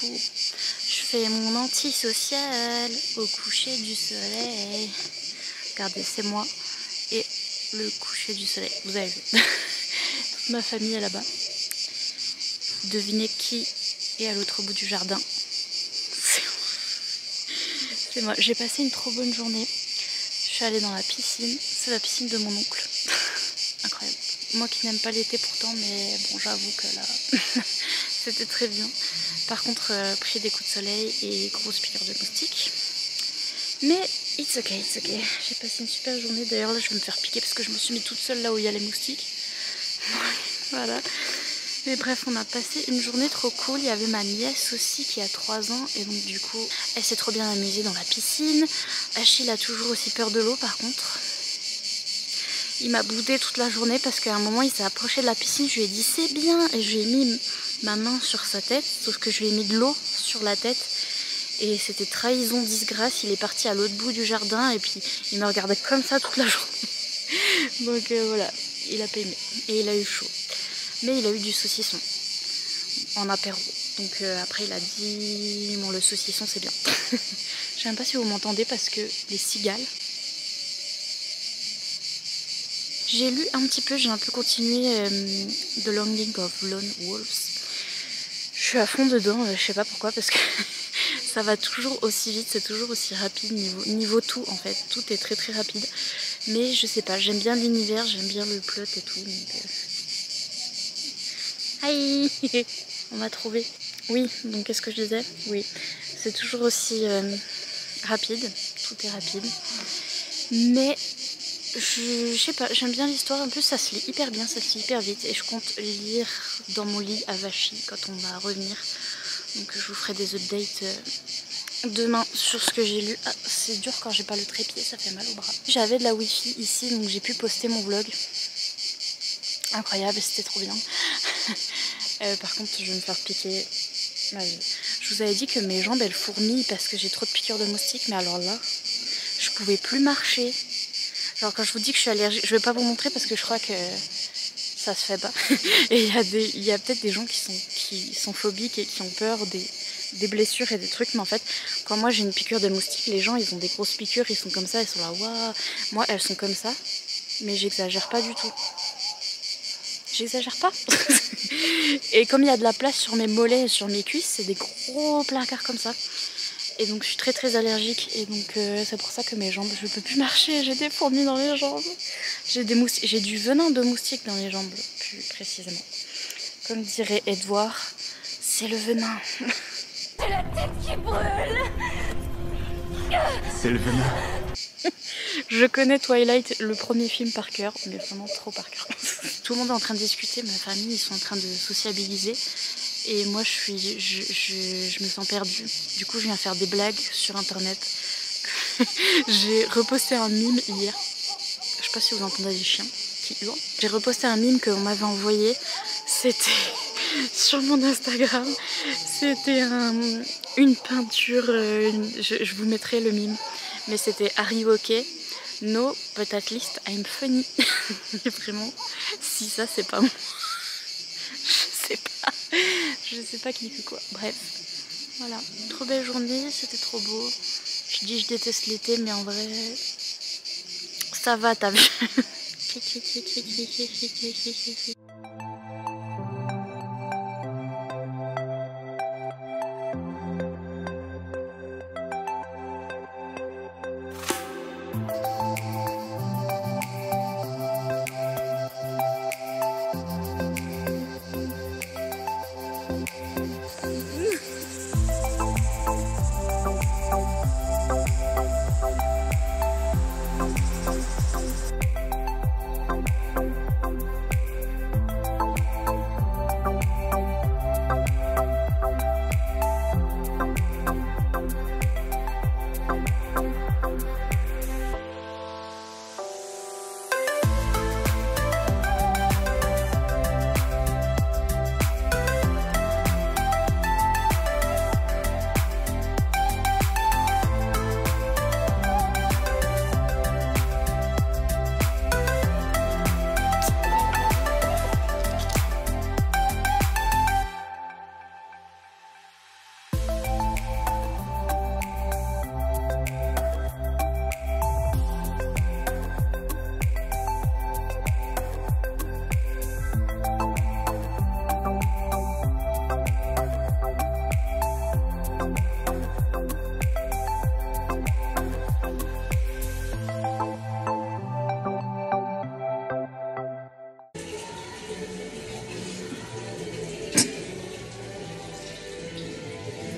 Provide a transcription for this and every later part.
coup, je fais mon antisocial au coucher du soleil. Regardez, c'est moi et le coucher du soleil. Vous avez vu. Toute ma famille est là-bas. Devinez qui est à l'autre bout du jardin. C'est moi. J'ai passé une trop bonne journée. Je suis allée dans la piscine. C'est la piscine de mon oncle. Incroyable. Moi qui n'aime pas l'été pourtant, mais bon, j'avoue que là, c'était très bien. Par contre, pris des coups de soleil et grosse piqûre de moustiques. Mais it's ok, it's ok. J'ai passé une super journée. D'ailleurs, là, je vais me faire piquer parce que je me suis mis toute seule là où il y a les moustiques. Voilà. Mais bref, on a passé une journée trop cool. Il y avait ma nièce aussi qui a 3 ans. Et donc du coup, elle s'est trop bien amusée dans la piscine. Achille a toujours aussi peur de l'eau par contre. Il m'a boudé toute la journée parce qu'à un moment, il s'est approché de la piscine. Je lui ai dit c'est bien. Et je lui ai mis ma main sur sa tête. Sauf que je lui ai mis de l'eau sur la tête. Et c'était trahison, disgrâce. Il est parti à l'autre bout du jardin. Et puis, il me regardait comme ça toute la journée. Donc voilà, il a pas aimé. Et il a eu chaud. Mais il a eu du saucisson en apéro. Donc après il a dit bon le saucisson c'est bien. Je sais même pas si vous m'entendez parce que les cigales. J'ai lu un petit peu, j'ai un peu continué The Longing of Lone Wolves. Je suis à fond dedans, je sais pas pourquoi parce que ça va toujours aussi vite, c'est toujours aussi rapide niveau tout en fait. Tout est très très rapide. Mais je sais pas, j'aime bien l'univers, j'aime bien le plot et tout. Donc, aïe, on m'a trouvé. Oui, donc qu'est-ce que je disais? Oui, c'est toujours aussi rapide, tout est rapide. Mais je sais pas, j'aime bien l'histoire. En plus, ça se lit hyper bien, ça se lit hyper vite. Et je compte lire dans mon lit à Vachy quand on va revenir. Donc je vous ferai des updates demain sur ce que j'ai lu. Ah, c'est dur quand j'ai pas le trépied, ça fait mal au bras. J'avais de la wifi ici, donc j'ai pu poster mon vlog. Incroyable, c'était trop bien. Par contre, je vais me faire piquer. Je vous avais dit que mes jambes elles fourmillent parce que j'ai trop de piqûres de moustiques, mais alors là, je pouvais plus marcher. Genre quand je vous dis que je suis allergique, je vais pas vous montrer parce que je crois que ça se fait pas. Et il y a peut-être des gens qui sont phobiques et qui ont peur des blessures et des trucs, mais en fait, quand moi j'ai une piqûre de moustique, les gens ils ont des grosses piqûres, ils sont comme ça, ils sont là, waouh. Moi elles sont comme ça, mais j'exagère pas du tout. J'exagère pas. Et comme il y a de la place sur mes mollets et sur mes cuisses, c'est des gros placards comme ça. Et donc je suis très très allergique. Et donc c'est pour ça que mes jambes, je peux plus marcher. J'ai des fourmis dans les jambes. J'ai du venin de moustique dans les jambes, plus précisément. Comme dirait Edouard, c'est le venin. C'est la tête qui brûle. C'est le venin. Je connais Twilight, le premier film par cœur, mais vraiment trop par cœur. Tout le monde est en train de discuter, ma famille, ils sont en train de sociabiliser. Et moi, je me sens perdue. Du coup, je viens faire des blagues sur internet. J'ai reposté un mime hier. Je sais pas si vous entendez des chiens qui hurlent. J'ai reposté un mime qu'on m'avait envoyé. C'était sur mon Instagram. C'était une peinture. Je vous mettrai le mime. Mais c'était Are you okay? No, but at least I'm funny. Mais vraiment, si ça c'est pas moi, je sais pas qui fait quoi. Bref, voilà, trop belle journée, c'était trop beau. Je dis je déteste l'été, mais en vrai, ça va, t'as vu.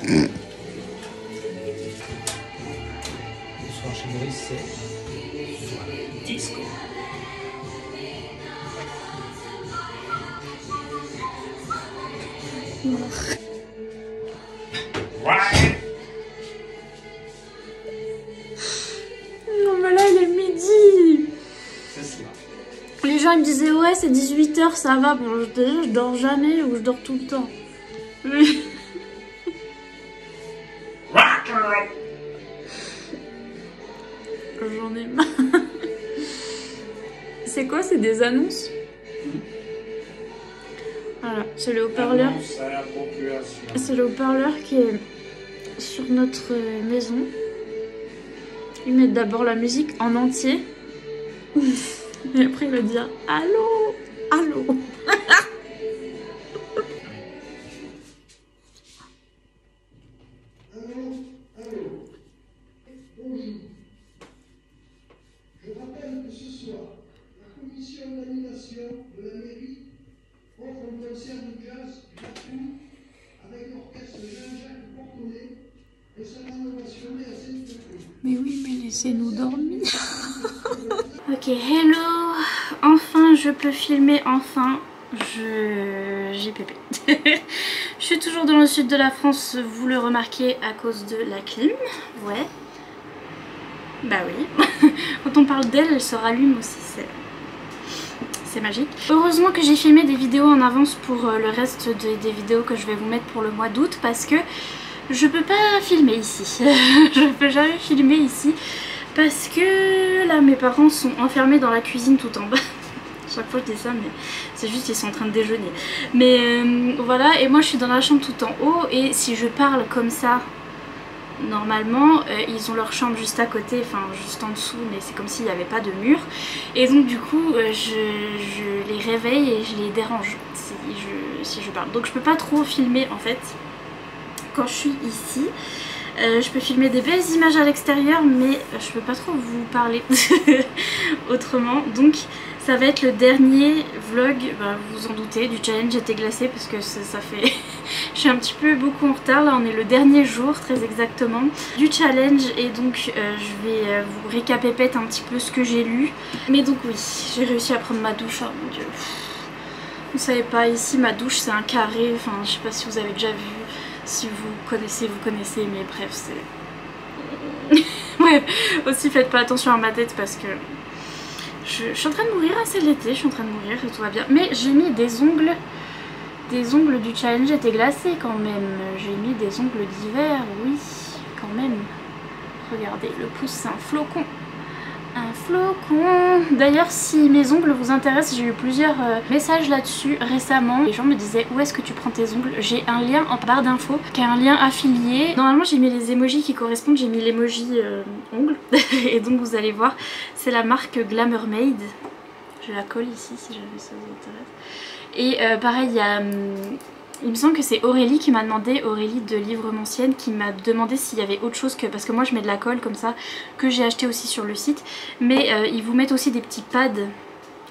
Bonsoir chez Maurice, c'est disco. Non mais là il est midi. C'est cela. Les gens ils me disaient ouais c'est 18 h ça va. Bon déjà je dors jamais ou je dors tout le temps. J'en ai marre. C'est quoi? C'est des annonces? Voilà, c'est le haut-parleur. C'est le haut-parleur qui est sur notre maison. Ils mettent d'abord la musique en entier. Et après il va dire allô, allô. Je rappelle que ce soir, la commission d'animation de la mairie offre un concert de jazz gratuit avec l'orchestre Jean-Jacques Portonnet et sera ovationné à Saint-Cloud. Mais oui, mais laissez-nous dormir. Ok, hello. Enfin, je peux filmer, enfin. J'ai pépé. Je suis toujours dans le sud de la France, vous le remarquez, à cause de la clim. Ouais. Bah oui. Quand on parle d'elle, elle se rallume aussi, c'est magique. Heureusement que j'ai filmé des vidéos en avance pour le reste des vidéos que je vais vous mettre pour le mois d'août, parce que je peux pas filmer ici. Je peux jamais filmer ici parce que là mes parents sont enfermés dans la cuisine tout en bas. Chaque fois je dis ça mais c'est juste qu'ils sont en train de déjeuner. Mais voilà, et moi je suis dans la chambre tout en haut, et si je parle comme ça normalement ils ont leur chambre juste à côté, enfin juste en dessous, mais c'est comme s'il n'y avait pas de mur, et donc du coup je les réveille et je les dérange si je parle. Donc je peux pas trop filmer en fait quand je suis ici. Je peux filmer des belles images à l'extérieur, mais je peux pas trop vous parler autrement. Donc ça va être le dernier vlog, bah, vous vous en doutez, du challenge été glacé, parce que ça fait... je suis un petit peu beaucoup en retard, là on est le dernier jour très exactement du challenge, et donc je vais vous récapépète un petit peu ce que j'ai lu. Mais donc oui, j'ai réussi à prendre ma douche, oh mon dieu. Vous savez pas, ici ma douche c'est un carré, enfin je sais pas si vous avez déjà vu. Si vous connaissez, mais bref, c'est... Ouais, aussi faites pas attention à ma tête parce que je suis en train de mourir, hein, c'est l'été, je suis en train de mourir et tout va bien. Mais j'ai mis des ongles du challenge étaient glacés quand même. J'ai mis des ongles d'hiver, oui, quand même. Regardez, le pouce c'est un flocon. Un flocon. D'ailleurs, si mes ongles vous intéressent, j'ai eu plusieurs messages là-dessus récemment. Les gens me disaient où est-ce que tu prends tes ongles. J'ai un lien en barre d'infos qui a un lien affilié. Normalement j'ai mis les emojis qui correspondent, j'ai mis l'emoji ongles. Et donc vous allez voir, c'est la marque Glamourmade. Je la colle ici si jamais ça vous intéresse. Et pareil, il y a... il me semble que c'est Aurélie qui m'a demandé, Aurélie de Livre-Moncienne, qui m'a demandé s'il y avait autre chose que... Parce que moi je mets de la colle comme ça, que j'ai acheté aussi sur le site. Mais ils vous mettent aussi des petits pads.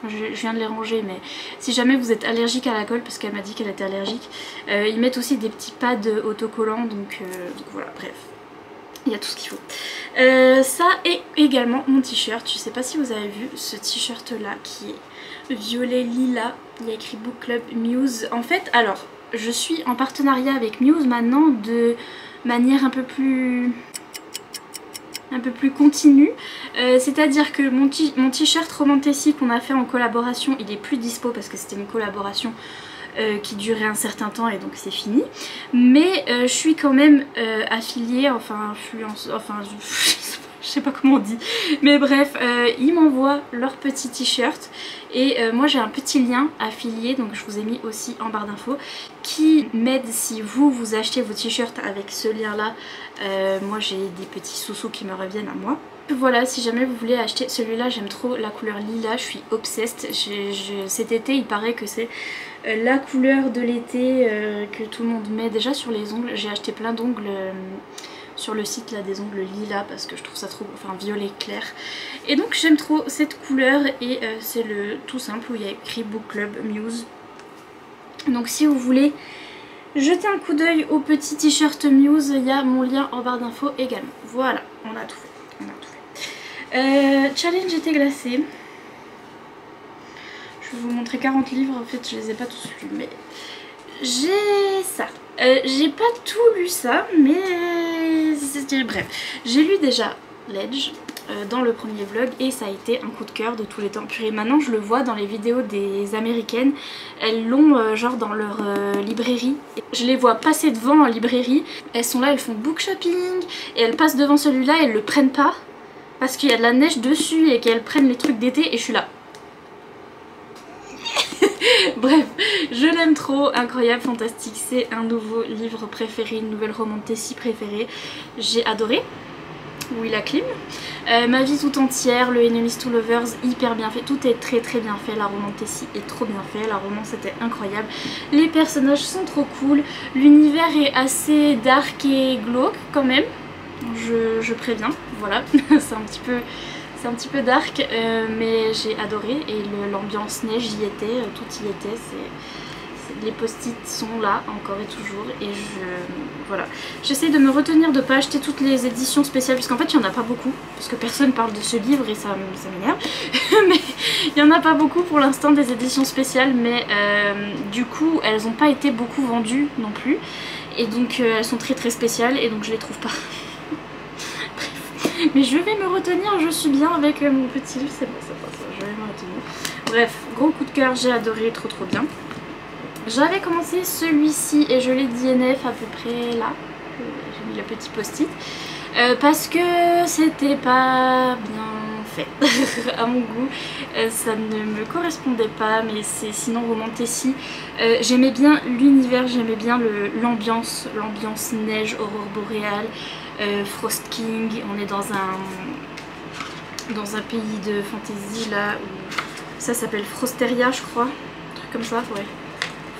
Je viens de les ranger, mais si jamais vous êtes allergique à la colle, parce qu'elle m'a dit qu'elle était allergique, ils mettent aussi des petits pads autocollants, donc voilà, bref. Il y a tout ce qu'il faut. Ça et également mon t-shirt. Je sais pas si vous avez vu ce t-shirt là qui est violet lilas. Il y a écrit Book Club Muse. En fait, alors... je suis en partenariat avec Muse maintenant de manière un peu plus continue. C'est-à-dire que mon t-shirt Romantasy qu'on a fait en collaboration, il est plus dispo parce que c'était une collaboration qui durait un certain temps et donc c'est fini. Mais je suis quand même affiliée, enfin je sais pas comment on dit, mais bref, ils m'envoient leur petit t-shirt et moi j'ai un petit lien affilié, donc je vous ai mis aussi en barre d'infos, qui m'aide si vous achetez vos t-shirts avec ce lien là. Moi j'ai des petits sous-sous qui me reviennent à moi. Voilà, si jamais vous voulez acheter celui-là, j'aime trop la couleur lilas, je suis obsessed. Cet été il paraît que c'est la couleur de l'été que tout le monde met déjà sur les ongles. J'ai acheté plein d'ongles sur le site là, des ongles lilas, parce que je trouve ça trop, enfin violet clair. Et donc j'aime trop cette couleur, et c'est le tout simple où il y a écrit Book Club Muse. Donc si vous voulez Jetez un coup d'œil au petit t-shirt Muse, il y a mon lien en barre d'infos également. Voilà, on a tout fait. On a tout fait. Challenge été glacé. Je vais vous montrer 40 livres, en fait je les ai pas tous lus, mais j'ai ça. J'ai pas tout lu ça, mais bref. J'ai lu déjà Ledge dans le premier vlog et ça a été un coup de cœur de tous les temps. Puis maintenant je le vois dans les vidéos des américaines, elles l'ont genre dans leur librairie. Je les vois passer devant en librairie, elles sont là, elles font book shopping et elles passent devant celui-là et elles le prennent pas parce qu'il y a de la neige dessus et qu'elles prennent les trucs d'été et je suis là. Bref, je l'aime trop, incroyable, fantastique, c'est un nouveau livre préféré, une nouvelle romantasy préférée, j'ai adoré. Willa Klim. Ma vie tout entière, le Enemies to Lovers, hyper bien fait, tout est très très bien fait, la romantasy est trop bien fait, la romance était incroyable, les personnages sont trop cool, l'univers est assez dark et glauque quand même, je préviens, voilà, c'est un petit peu dark, mais j'ai adoré et l'ambiance neige y était, tout y était, les post-it sont là encore et toujours et voilà. J'essaie de me retenir de pas acheter toutes les éditions spéciales parce qu'en fait il n'y en a pas beaucoup, parce que personne parle de ce livre et ça m'énerve, mais il n'y en a pas beaucoup pour l'instant des éditions spéciales, mais du coup elles n'ont pas été beaucoup vendues non plus et donc elles sont très très spéciales et donc je les trouve pas. Mais je vais me retenir, je suis bien avec mon petit livre, c'est bon, je vais me retenir. Bref, gros coup de cœur, j'ai adoré, trop trop bien. J'avais commencé celui-ci et je l'ai DNF à peu près là, j'ai mis le petit post-it, parce que c'était pas bien fait à mon goût, ça ne me correspondait pas, mais c'est sinon romantasy. J'aimais bien l'univers, j'aimais bien l'ambiance neige, aurore boréale, Frost King, on est dans un pays de fantasy là où ça s'appelle Frosteria je crois, un truc comme ça, ouais.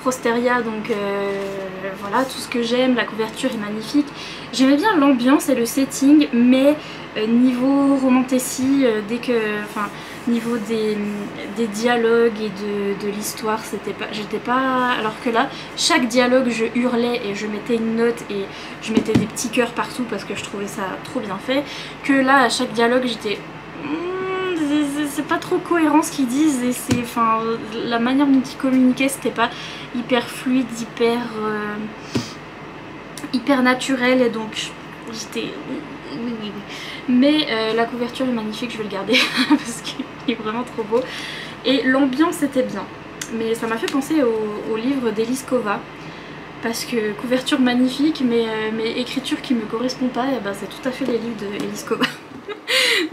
Frosteria, donc voilà, tout ce que j'aime, la couverture est magnifique. J'aimais bien l'ambiance et le setting, mais niveau romantasy, niveau des dialogues et de l'histoire, j'étais pas... Alors que là, chaque dialogue, je hurlais et je mettais une note et je mettais des petits cœurs partout parce que je trouvais ça trop bien fait. Que là, à chaque dialogue, j'étais... c'est pas trop cohérent ce qu'ils disent et c'est, enfin, la manière dont ils communiquaient c'était pas hyper fluide, hyper naturel et donc j'étais... Mais la couverture est magnifique, je vais le garder parce qu'il est vraiment trop beau et l'ambiance était bien, mais ça m'a fait penser au livre d'Eliskova parce que couverture magnifique mais écriture qui me correspond pas, et ben c'est tout à fait les livres d'Eliskova.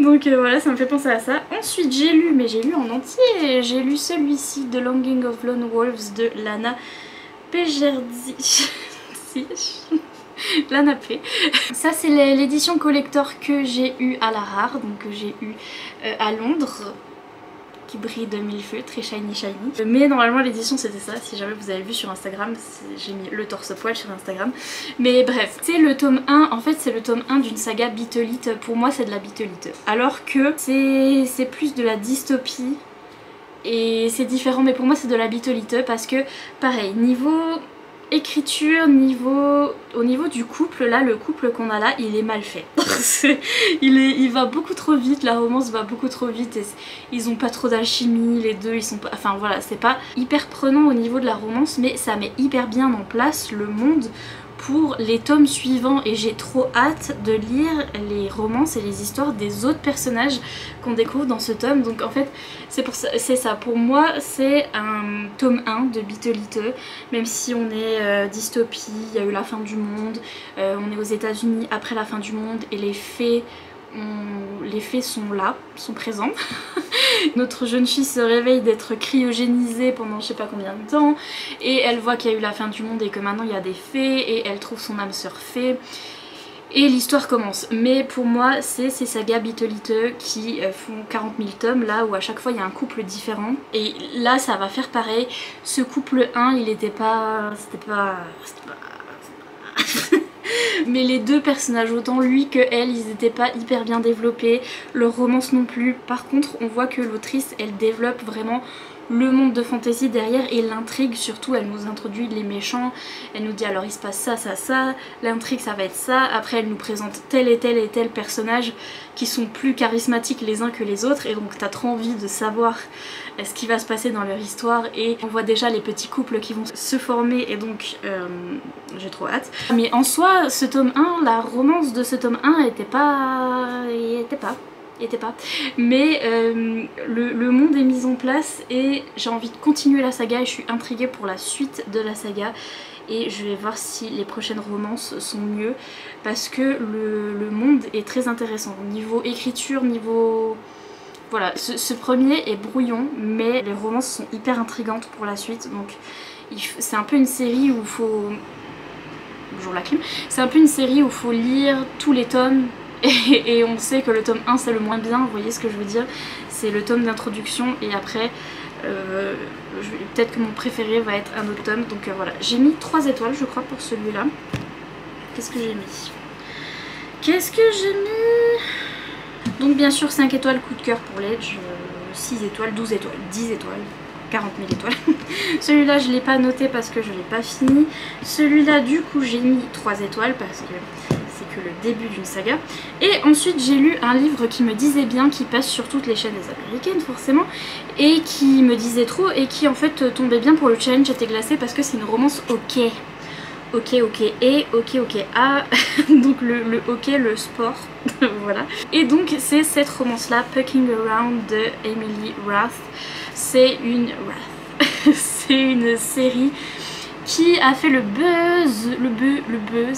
Donc voilà, ça me fait penser à ça. Ensuite j'ai lu, mais j'ai lu en entier, j'ai lu celui-ci, The Longing of Lone Wolves de Lana Pejerzi. Lana P. Ça c'est l'édition collector que j'ai eu à la rare, donc que j'ai eu à Londres, qui brille de mille feux, très shiny. Mais normalement l'édition c'était ça, si jamais vous avez vu sur Instagram, j'ai mis le torse poil sur Instagram. Mais bref, c'est le tome 1, en fait c'est le tome 1 d'une saga Beatlite, pour moi c'est de la Beatlite. Alors que c'est plus de la dystopie et c'est différent, mais pour moi c'est de la Beatlite parce que pareil, niveau écriture, au niveau du couple, là le couple qu'on a là il est mal fait. il va beaucoup trop vite, la romance va beaucoup trop vite et ils ont pas trop d'alchimie, les deux ils sont pas, enfin voilà, c'est pas hyper prenant au niveau de la romance, mais ça met hyper bien en place le monde pour les tomes suivants et j'ai trop hâte de lire les romances et les histoires des autres personnages qu'on découvre dans ce tome. Donc en fait c'est ça, pour moi c'est un tome 1 de Beatlite, même si on est dystopie, il y a eu la fin du monde, on est aux États-Unis après la fin du monde et les faits sont là, sont présents. Notre jeune fille se réveille d'être cryogénisée pendant je sais pas combien de temps et elle voit qu'il y a eu la fin du monde et que maintenant il y a des fées et elle trouve son âme sœur fée et l'histoire commence. Mais pour moi c'est ces sagas Beatlite qui font 40 000 tomes là où à chaque fois il y a un couple différent et là ça va faire pareil. Ce couple 1 il était pas... c'était pas... mais les deux personnages, autant lui que elle, ils étaient pas hyper bien développés, leur romance non plus. Par contre on voit que l'autrice elle développe vraiment le monde de fantasy derrière et l'intrigue surtout. Elle nous introduit les méchants, elle nous dit alors il se passe ça, ça, ça, l'intrigue ça va être ça, après elle nous présente tel et tel personnage qui sont plus charismatiques les uns que les autres et donc t'as trop envie de savoir ce qui va se passer dans leur histoire et on voit déjà les petits couples qui vont se former et donc j'ai trop hâte. Mais en soi ce tome 1, la romance de ce tome 1 était pas... mais le monde est mis en place et j'ai envie de continuer la saga et je suis intriguée pour la suite de la saga et je vais voir si les prochaines romances sont mieux parce que le monde est très intéressant niveau écriture, niveau... Voilà, ce premier est brouillon mais les romances sont hyper intrigantes pour la suite donc c'est un peu une série où il faut... Bonjour la clim. C'est un peu une série où il faut lire tous les tomes et on sait que le tome 1 c'est le moins bien, vous voyez ce que je veux dire, c'est le tome d'introduction et après peut-être que mon préféré va être un autre tome donc voilà. J'ai mis 3 étoiles je crois pour celui-là. Qu'est-ce que j'ai mis? Qu'est-ce que j'ai mis? Donc bien sûr 5 étoiles coup de cœur pour l'Edge, 6 étoiles, 12 étoiles, 10 étoiles, 40 000 étoiles. Celui-là je l'ai pas noté parce que je l'ai pas fini. Celui-là du coup j'ai mis 3 étoiles parce que c'est que le début d'une saga. Et ensuite j'ai lu un livre qui me disait bien, qui passe sur toutes les chaînes américaines forcément, et qui me disait trop et qui en fait tombait bien pour le challenge était glacé parce que c'est une romance ok. Ok et ok ah donc le hockey, le sport voilà. Et donc c'est cette romance là, Pucking Around de Emily Rath. C'est une c'est une série qui a fait le buzz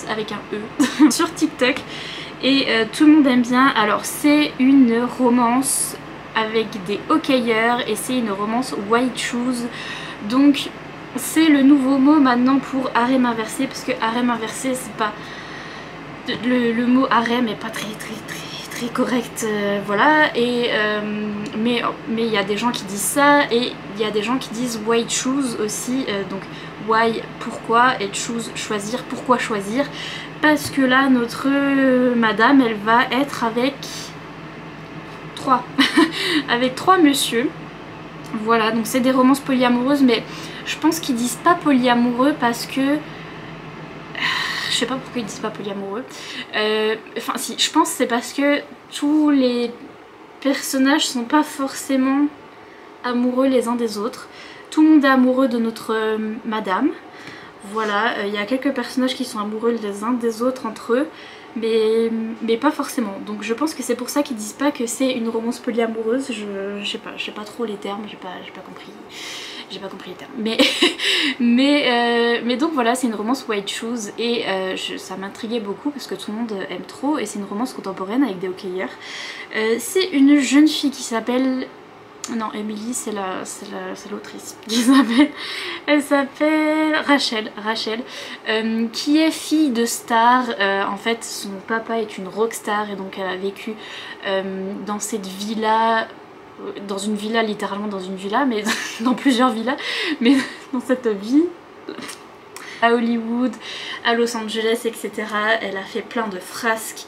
avec un E sur TikTok et tout le monde aime bien. Alors c'est une romance avec des hockeyeurs et c'est une romance white shoes, donc c'est le nouveau mot maintenant pour harem inversé parce que harem inversé c'est pas... Le mot harem est pas très correct voilà et mais il y a des gens qui disent ça et il y a des gens qui disent white shoes aussi donc why pourquoi et choose choisir, pourquoi choisir, parce que là notre madame elle va être avec 3 avec 3 messieurs, voilà. Donc c'est des romances polyamoureuses mais je pense qu'ils disent pas polyamoureux parce que je sais pas pourquoi ils disent pas polyamoureux. Enfin si, je pense que c'est parce que tous les personnages sont pas forcément amoureux les uns des autres. Tout le monde est amoureux de notre madame. Voilà, il y a quelques personnages qui sont amoureux les uns des autres entre eux, mais pas forcément. Donc je pense que c'est pour ça qu'ils disent pas que c'est une romance polyamoureuse. Je sais pas trop les termes, j'ai pas compris. J'ai pas compris les termes. Mais donc voilà, c'est une romance white shoes et ça m'intriguait beaucoup parce que tout le monde aime trop et c'est une romance contemporaine avec des hockeyeurs. C'est une jeune fille qui s'appelle... Non, Emily c'est l'autrice elle s'appelle Rachel, qui est fille de star. En fait son papa est une rockstar et donc elle a vécu dans cette villa, dans une villa, littéralement dans une villa, mais dans plusieurs villas, mais dans cette vie à Hollywood, à Los Angeles, etc. Elle a fait plein de frasques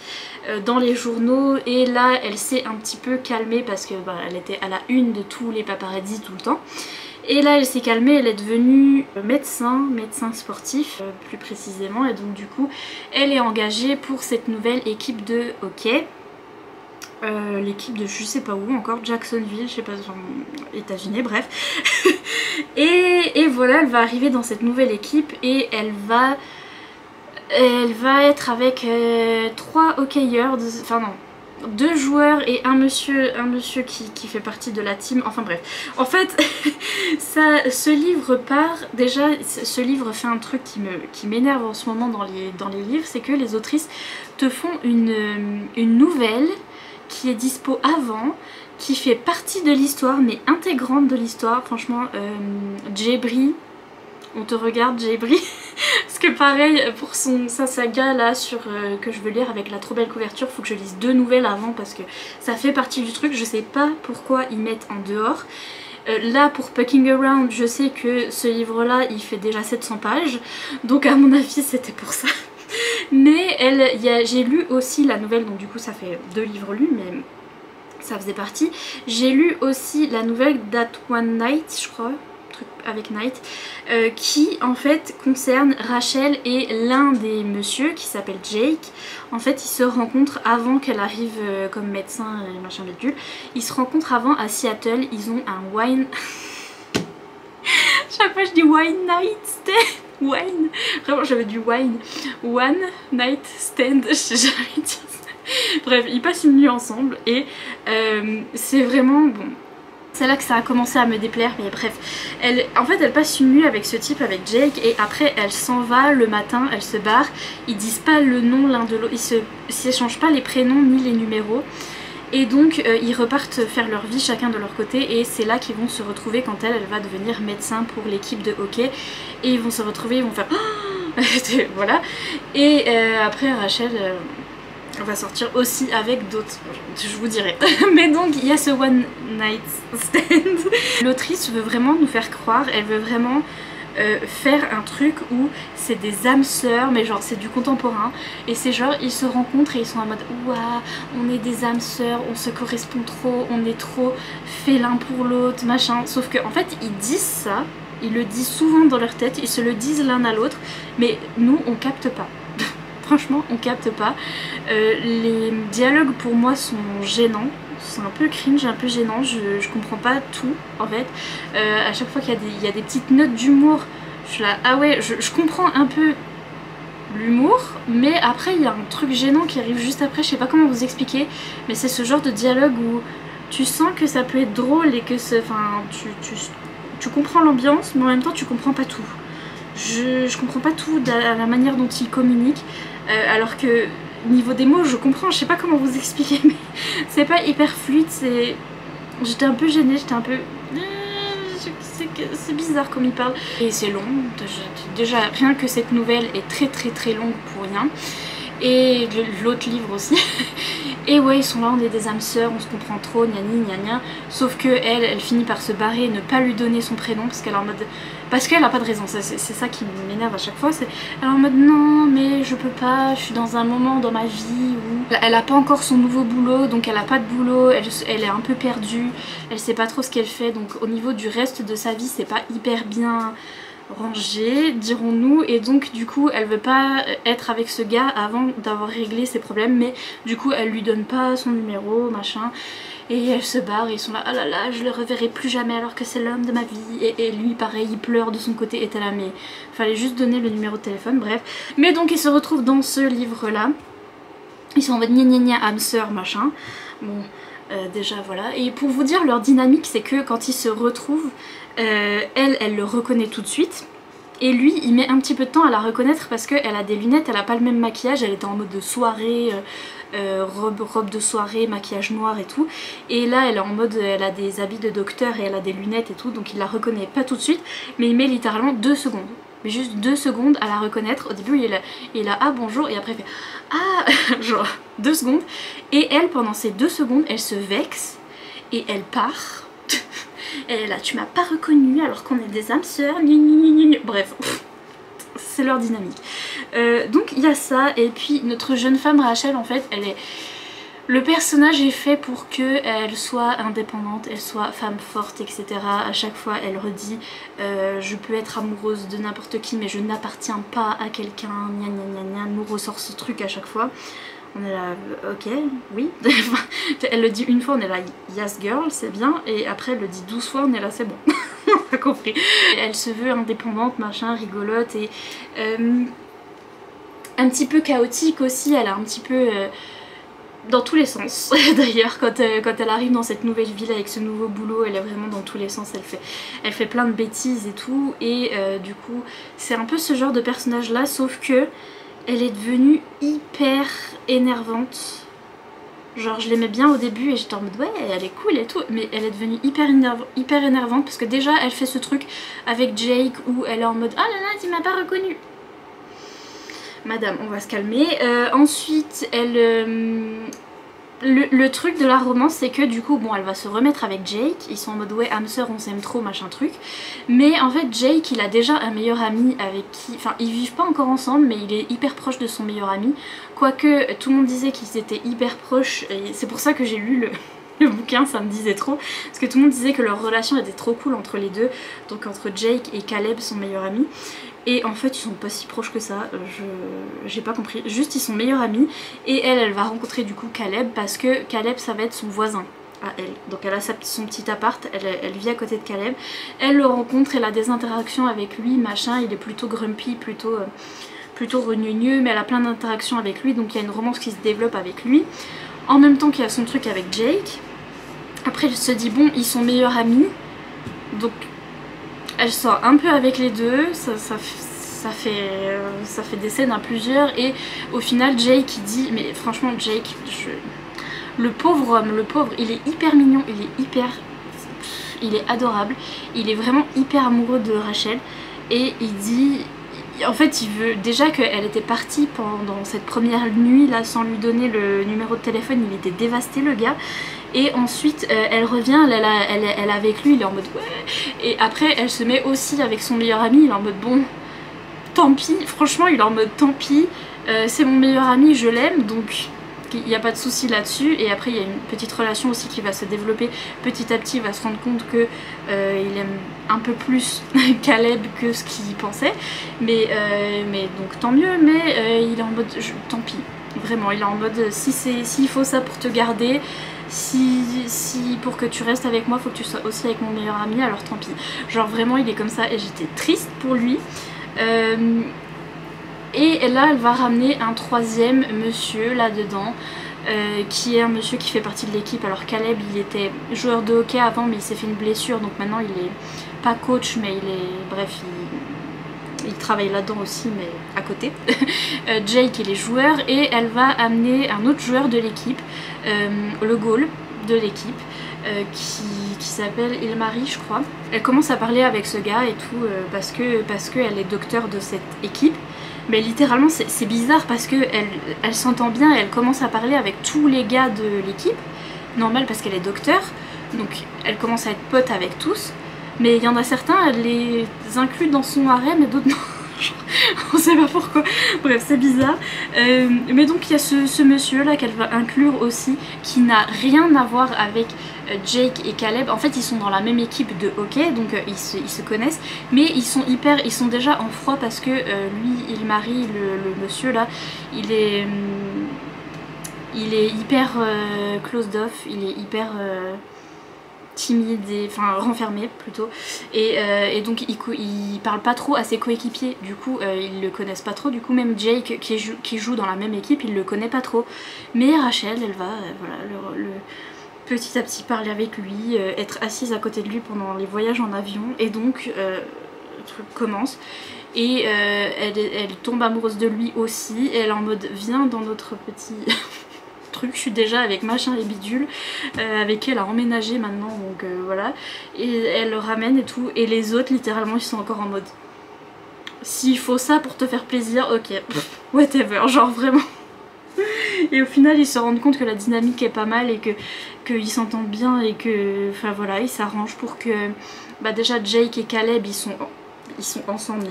dans les journaux et là elle s'est un petit peu calmée parce que elle était à la une de tous les paparazzi tout le temps. Et là elle s'est calmée, elle est devenue médecin sportif plus précisément, et donc du coup elle est engagée pour cette nouvelle équipe de hockey. L'équipe de je sais pas où encore, Jacksonville, je sais pas, États-Unis, bref. et voilà, elle va arriver dans cette nouvelle équipe et elle va être avec 3 hockeyeurs, enfin non, 2 joueurs et un monsieur qui fait partie de la team, enfin bref. En fait, ce livre part, déjà ce livre fait un truc qui m'énerve en ce moment dans les livres, c'est que les autrices te font une nouvelle qui est dispo avant, qui fait partie de l'histoire mais intégrante de l'histoire. Franchement Jébri, on te regarde Jébri parce que pareil pour sa saga là sur que je veux lire avec la trop belle couverture, faut que je lise 2 nouvelles avant parce que ça fait partie du truc. Je sais pas pourquoi ils mettent en dehors. Là pour Pucking Around je sais que ce livre là il fait déjà 700 pages, donc à mon avis c'était pour ça. Mais j'ai lu aussi la nouvelle, donc du coup ça fait 2 livres lus, mais ça faisait partie. J'ai lu aussi la nouvelle That One Night, je crois, truc avec Night, qui en fait concerne Rachel et l'un des messieurs qui s'appelle Jake. En fait ils se rencontrent avant qu'elle arrive comme médecin et machin bidule. Ils se rencontrent avant à Seattle, ils ont un wine... Chaque fois je dis wine night stand. Wine, vraiment j'avais du wine. One night stand, je sais jamais dire ça. Bref, ils passent une nuit ensemble et c'est vraiment bon. C'est là que ça a commencé à me déplaire, mais bref. En fait elle passe une nuit avec ce type, avec Jake, et après elle s'en va le matin, elle se barre. Ils disent pas le nom l'un de l'autre, ils s'échangent pas les prénoms ni les numéros. Et donc ils repartent faire leur vie chacun de leur côté, et c'est là qu'ils vont se retrouver quand elle va devenir médecin pour l'équipe de hockey. Et ils vont se retrouver, ils vont faire voilà. Et après Rachel va sortir aussi avec d'autres, je vous dirai. Mais donc il y a ce one night stand. L'autrice veut vraiment nous faire croire, elle veut vraiment faire un truc où c'est des âmes sœurs, mais genre c'est du contemporain, et c'est genre ils se rencontrent et ils sont en mode ouah on est des âmes sœurs, on se correspond trop, on est trop fait l'un pour l'autre machin. Sauf que en fait ils disent ça, ils le disent souvent dans leur tête, ils se le disent l'un à l'autre, mais nous on capte pas. Franchement on capte pas. Les dialogues pour moi sont gênants. C'est un peu cringe, un peu gênant, je comprends pas tout en fait. À chaque fois qu'il y a des petites notes d'humour, je suis là, ah ouais, je comprends un peu l'humour, mais après il y a un truc gênant qui arrive juste après, je sais pas comment vous expliquer, mais c'est ce genre de dialogue où tu sens que ça peut être drôle et que enfin, tu comprends l'ambiance, mais en même temps tu comprends pas tout. Je comprends pas tout de la manière dont ils communiquent, alors que niveau des mots je comprends, je sais pas comment vous expliquer, mais c'est pas hyper fluide, c'est... J'étais un peu gênée, j'étais un peu... C'est bizarre comme ils parlent. Et c'est long, déjà rien que cette nouvelle est très longue pour rien. Et l'autre livre aussi. Et ouais ils sont là, on est des âmes sœurs, on se comprend trop, gnani gna. Sauf que elle finit par se barrer et ne pas lui donner son prénom parce qu'elle est en mode... Parce qu'elle a pas de raison, c'est ça qui m'énerve à chaque fois, elle est en mode non mais je peux pas, je suis dans un moment dans ma vie où elle a pas encore son nouveau boulot, donc elle a pas de boulot, elle est un peu perdue, elle sait pas trop ce qu'elle fait, donc au niveau du reste de sa vie c'est pas hyper bien rangé, dirons-nous, et donc du coup elle veut pas être avec ce gars avant d'avoir réglé ses problèmes, mais du coup elle lui donne pas son numéro, machin. Et elle se barre et ils sont là, ah là là, je le reverrai plus jamais alors que c'est l'homme de ma vie. Et lui pareil, il pleure de son côté, était là, mais fallait juste donner le numéro de téléphone, bref. Mais donc ils se retrouvent dans ce livre là. Ils sont en mode gna gna gna, âme sœur, machin. Bon, déjà voilà. Et pour vous dire leur dynamique, c'est que quand ils se retrouvent, elle le reconnaît tout de suite. Et lui il met un petit peu de temps à la reconnaître parce qu'elle a des lunettes, elle a pas le même maquillage, elle était en mode de soirée, robe de soirée, maquillage noir et tout. Et là elle est en mode, elle a des habits de docteur et elle a des lunettes et tout, donc il la reconnaît pas tout de suite, mais il met littéralement 2 secondes. Mais juste 2 secondes à la reconnaître. Au début il est là ah bonjour, et après il fait ah genre 2 secondes. Et elle pendant ces 2 secondes elle se vexe et elle part. Elle est là, tu m'as pas reconnue alors qu'on est des âmes sœurs, bref, c'est leur dynamique. Donc il y a ça, et puis notre jeune femme Rachel en fait, elle est... Le personnage est fait pour qu'elle soit indépendante, elle soit femme forte, etc. À chaque fois elle redit je peux être amoureuse de n'importe qui mais je n'appartiens pas à quelqu'un, gna gna gna gna, nous ressort ce truc à chaque fois. On est là, ok, oui. Elle le dit une fois, on est là, yes girl, c'est bien. Et après elle le dit 12 fois, on est là, c'est bon. On a compris. Elle se veut indépendante, machin, rigolote et un petit peu chaotique aussi. Elle a un petit peu... dans tous les sens d'ailleurs quand elle arrive dans cette nouvelle ville avec ce nouveau boulot, elle est vraiment dans tous les sens, elle fait plein de bêtises et tout, et du coup c'est un peu ce genre de personnage là, sauf que elle est devenue hyper énervante. Genre je l'aimais bien au début et j'étais en mode ouais elle est cool et tout, mais elle est devenue hyper énervante parce que déjà elle fait ce truc avec Jake où elle est en mode ah là là tu m'as pas reconnue. Madame, on va se calmer. Ensuite, elle... Le truc de la romance, c'est que du coup, bon, elle va se remettre avec Jake. Ils sont en mode ouais, âme sœur, on s'aime trop, machin truc. Mais en fait, Jake, il a déjà un meilleur ami avec qui... Enfin, ils vivent pas encore ensemble, mais il est hyper proche de son meilleur ami. Quoique, tout le monde disait qu'ils étaient hyper proches. Et c'est pour ça que j'ai lu le bouquin, ça me disait trop. Parce que tout le monde disait que leur relation était trop cool entre les deux. Donc entre Jake et Caleb, son meilleur ami. Et en fait ils sont pas si proches que ça, j'ai pas compris. Juste ils sont meilleurs amis. Et elle va rencontrer du coup Caleb parce que Caleb ça va être son voisin à elle. Donc elle a son petit appart, elle vit à côté de Caleb. Elle le rencontre, elle a des interactions avec lui, machin, il est plutôt grumpy, plutôt regneux, mais elle a plein d'interactions avec lui, donc il y a une romance qui se développe avec lui. En même temps qu'il y a son truc avec Jake. Après elle se dit bon, ils sont meilleurs amis, donc elle sort un peu avec les deux, ça fait des scènes à plusieurs, et au final Jake il dit, mais franchement Jake, le pauvre homme, il est hyper mignon, il est adorable, il est vraiment hyper amoureux de Rachel, et il dit, en fait il veut, déjà qu'elle était partie pendant cette première nuit là sans lui donner le numéro de téléphone, il était dévasté le gars. Et ensuite elle revient, elle est avec lui, il est en mode ouais. Et après elle se met aussi avec son meilleur ami, il est en mode bon, tant pis, franchement il est en mode tant pis, c'est mon meilleur ami, je l'aime, donc il n'y a pas de souci là-dessus. Et après il y a une petite relation aussi qui va se développer petit à petit, il va se rendre compte que il aime un peu plus Caleb que ce qu'il pensait, mais donc tant mieux, mais il est en mode tant pis, vraiment il est en mode s'il faut ça pour te garder, si pour que tu restes avec moi faut que tu sois aussi avec mon meilleur ami, alors tant pis. Genre vraiment il est comme ça et j'étais triste pour lui. Et là elle va ramener un troisième monsieur là-dedans, qui est un monsieur qui fait partie de l'équipe. Alors Caleb il était joueur de hockey avant mais il s'est fait une blessure, donc maintenant il est pas coach mais il est, bref, il travaille là-dedans aussi mais à côté. Jake il est joueur, et elle va amener un autre joueur de l'équipe, le goal de l'équipe, qui s'appelle Ilmarie je crois. Elle commence à parler avec ce gars et tout, parce qu'elle est docteur de cette équipe. Mais littéralement c'est bizarre parce que elle s'entend bien et elle commence à parler avec tous les gars de l'équipe. Normal parce qu'elle est docteur, donc elle commence à être pote avec tous. Mais il y en a certains, elle les inclut dans son harem et d'autres non. On sait pas pourquoi. Bref, c'est bizarre. Mais donc il y a ce monsieur là qu'elle va inclure aussi, qui n'a rien à voir avec Jake et Caleb. En fait ils sont dans la même équipe de hockey, donc ils se connaissent, mais ils sont déjà en froid parce que lui il marie le monsieur là, il est hyper closed off, il est hyper timide, enfin renfermé plutôt, et donc il parle pas trop à ses coéquipiers, du coup ils le connaissent pas trop, du coup même Jake qui joue dans la même équipe il le connaît pas trop, mais Rachel elle va voilà, le petit à petit parler avec lui, être assise à côté de lui pendant les voyages en avion, et donc le truc commence, et elle tombe amoureuse de lui aussi, et elle est en mode viens dans notre petit truc, je suis déjà avec machin et bidule, avec qui elle a emménagé maintenant, donc voilà, et elle le ramène et tout, et les autres littéralement ils sont encore en mode s'il faut ça pour te faire plaisir, ok, whatever, genre vraiment. Et au final ils se rendent compte que la dynamique est pas mal et qu'ils s'entendent bien, et que enfin voilà, ils s'arrangent pour que bah déjà Jake et Caleb ils sont ensemble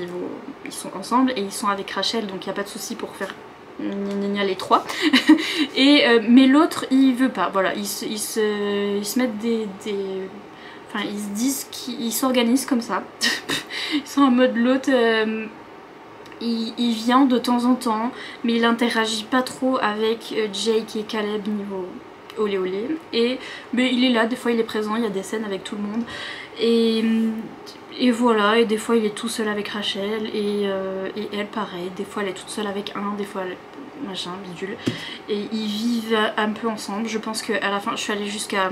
ils sont ensemble et ils sont avec Rachel, donc il n'y a pas de souci pour faire les trois. Et mais l'autre il veut pas, voilà, ils se mettent enfin ils se disent qu'ils s'organisent comme ça. Ils sont en mode l'autre il vient de temps en temps mais il interagit pas trop avec Jake et Caleb niveau olé olé, mais il est là, des fois il est présent, il y a des scènes avec tout le monde, et voilà, et des fois il est tout seul avec Rachel, et elle pareil, des fois elle est toute seule avec un, des fois elle machin bidule, et ils vivent un peu ensemble. Je pense qu'à la fin je suis allée jusqu'à,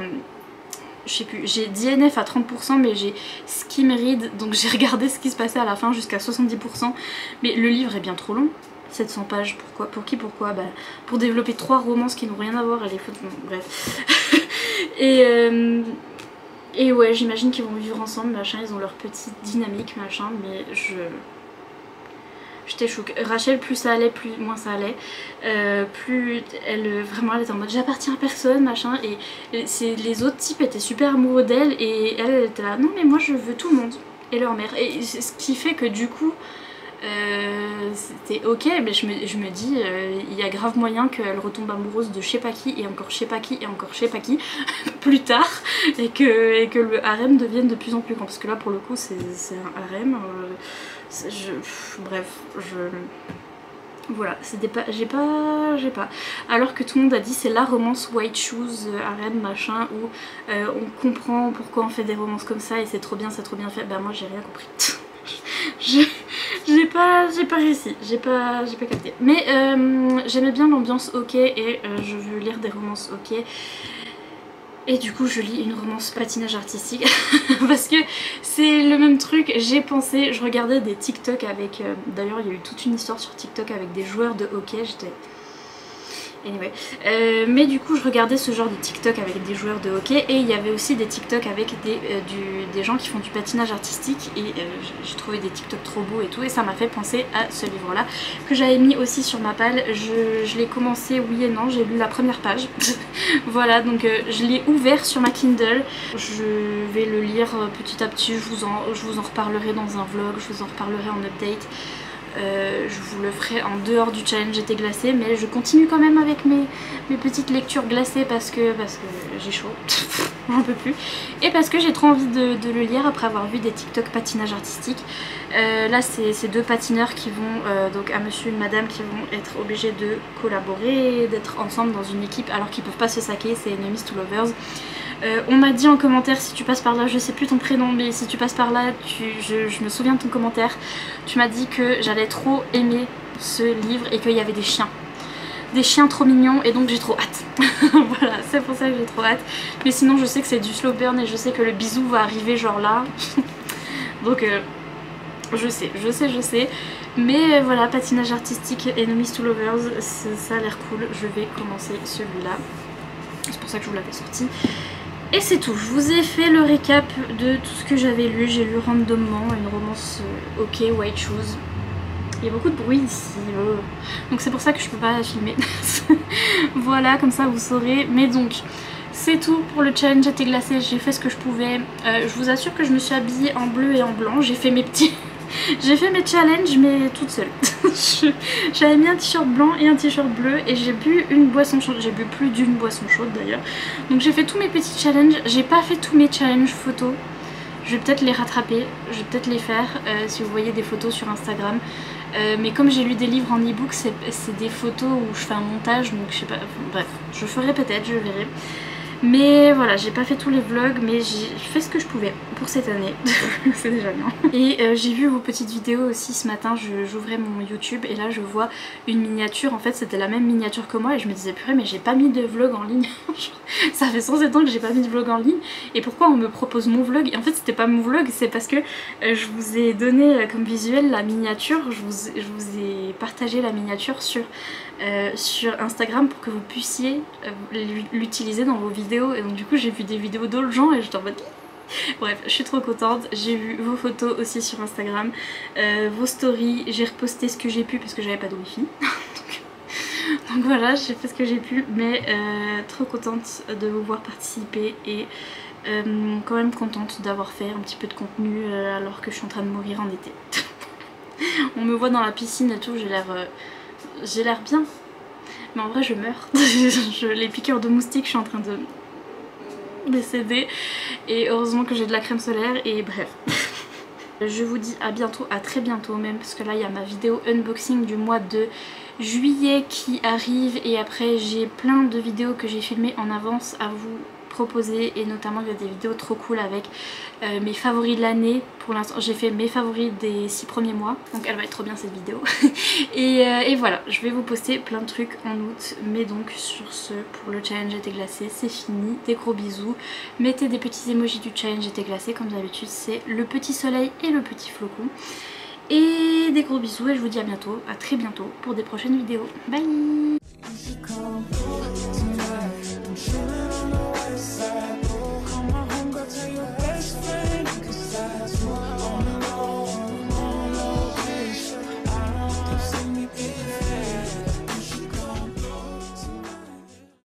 je sais plus, j'ai DNF à 30% mais j'ai skim read, donc j'ai regardé ce qui se passait à la fin jusqu'à 70%, mais le livre est bien trop long, 700 pages, pourquoi, pourquoi bah, pour développer 3 romances qui n'ont rien à voir, et les fautes, bon, bref. Et ouais, j'imagine qu'ils vont vivre ensemble, machin, ils ont leur petite dynamique, machin, mais j'étais choquée. Rachel, plus ça allait, plus moins ça allait. Plus elle, vraiment, elle était en mode j'appartiens à personne, machin. Et les autres types étaient super amoureux d'elle. Et elle était là, non mais moi je veux tout le monde. Et leur mère. Et ce qui fait que du coup, c'était ok, mais je me dis il y a grave moyen qu'elle retombe amoureuse de je sais pas qui et encore je sais pas qui et encore je sais pas qui plus tard et que le harem devienne de plus en plus grand, parce que là pour le coup c'est un harem. Bref, voilà, j'ai pas. Alors que tout le monde a dit c'est la romance White Shoes, harem machin, où on comprend pourquoi on fait des romances comme ça et c'est trop bien fait. Bah moi j'ai rien compris. j'ai pas réussi, j'ai pas capté. Mais j'aimais bien l'ambiance ok et je veux lire des romances ok. Et du coup je lis une romance patinage artistique parce que c'est le même truc. J'ai pensé, je regardais des TikTok avec, d'ailleurs il y a eu toute une histoire sur TikTok avec des joueurs de hockey, j'étais... Anyway. Mais du coup je regardais ce genre de TikTok avec des joueurs de hockey et il y avait aussi des TikTok avec des gens qui font du patinage artistique et j'ai trouvé des TikTok trop beaux et tout et ça m'a fait penser à ce livre là que j'avais mis aussi sur ma palle. Je l'ai commencé oui et non, j'ai lu la première page. Voilà, donc je l'ai ouvert sur ma Kindle, je vais le lire petit à petit, je vous en reparlerai dans un vlog, je vous en reparlerai en update. Je vous le ferai en dehors du challenge été glacé, mais je continue quand même avec mes petites lectures glacées parce que j'ai chaud, j'en peux plus, et parce que j'ai trop envie de le lire après avoir vu des TikTok patinage artistique. Là c'est deux patineurs qui vont, donc un monsieur et une madame, qui vont être obligés de collaborer, d'être ensemble dans une équipe alors qu'ils peuvent pas se saquer, c'est Enemies to Lovers. On m'a dit en commentaire, si tu passes par là, je sais plus ton prénom, mais si tu passes par là, je me souviens de ton commentaire, tu m'as dit que j'allais trop aimer ce livre et qu'il y avait des chiens. Des chiens trop mignons et donc j'ai trop hâte. Voilà, c'est pour ça que j'ai trop hâte. Mais sinon je sais que c'est du slow burn et je sais que le bisou va arriver genre là. Donc je sais. Mais voilà, patinage artistique, Enemies to Lovers, ça a l'air cool. Je vais commencer celui-là. C'est pour ça que je vous l'avais sorti. Et c'est tout, je vous ai fait le récap de tout ce que j'avais lu. J'ai lu randomment une romance ok, White Shoes. Il y a beaucoup de bruit ici, donc c'est pour ça que je peux pas filmer. Voilà, comme ça vous saurez. Mais donc, c'est tout pour le challenge été glacé, j'ai fait ce que je pouvais. Je vous assure que je me suis habillée en bleu et en blanc, j'ai fait mes petits... J'ai fait mes challenges mais toute seule. J'avais mis un t-shirt blanc et un t-shirt bleu et j'ai bu une boisson chaude. J'ai bu plus d'une boisson chaude d'ailleurs. Donc j'ai fait tous mes petits challenges. J'ai pas fait tous mes challenges photos. Je vais peut-être les rattraper, je vais peut-être les faire si vous voyez des photos sur Instagram. Mais comme j'ai lu des livres en e-book, c'est des photos où je fais un montage, donc je sais pas, bref, je ferai peut-être, je verrai. Mais voilà, j'ai pas fait tous les vlogs, mais j'ai fait ce que je pouvais pour cette année. C'est déjà bien. Et j'ai vu vos petites vidéos aussi ce matin, j'ouvrais mon YouTube et là je vois une miniature. En fait c'était la même miniature que moi et je me disais purée mais j'ai pas mis de vlog en ligne. Ça fait 107 ans que j'ai pas mis de vlog en ligne. Et pourquoi on me propose mon vlog? Et en fait c'était pas mon vlog, c'est parce que je vous ai donné comme visuel la miniature. Je vous ai partagé la miniature sur Instagram pour que vous puissiez l'utiliser dans vos vidéos. Et donc du coup j'ai vu des vidéos d'autres gens et j'étais en mode... Bref, je suis trop contente. J'ai vu vos photos aussi sur Instagram, vos stories, j'ai reposté ce que j'ai pu parce que j'avais pas de wifi. Donc voilà, j'ai fait ce que j'ai pu, mais trop contente de vous voir participer et quand même contente d'avoir fait un petit peu de contenu alors que je suis en train de mourir en été. On me voit dans la piscine et tout, j'ai l'air bien, mais en vrai je meurs. Les piqûres de moustiques, je suis en train de décéder et heureusement que j'ai de la crème solaire et bref. Je vous dis à bientôt, à très bientôt même, parce que là il y a ma vidéo unboxing du mois de juillet qui arrive et après j'ai plein de vidéos que j'ai filmées en avance à vous proposer et notamment il y a des vidéos trop cool avec mes favoris de l'année. Pour l'instant j'ai fait mes favoris des 6 premiers mois, donc elle va être trop bien cette vidéo. et voilà, je vais vous poster plein de trucs en août. Mais donc sur ce, pour le challenge été glacé c'est fini, des gros bisous. Mettez des petits emojis du challenge été glacé comme d'habitude, c'est le petit soleil et le petit flocon. Et des gros bisous et je vous dis à bientôt, à très bientôt pour des prochaines vidéos. Bye.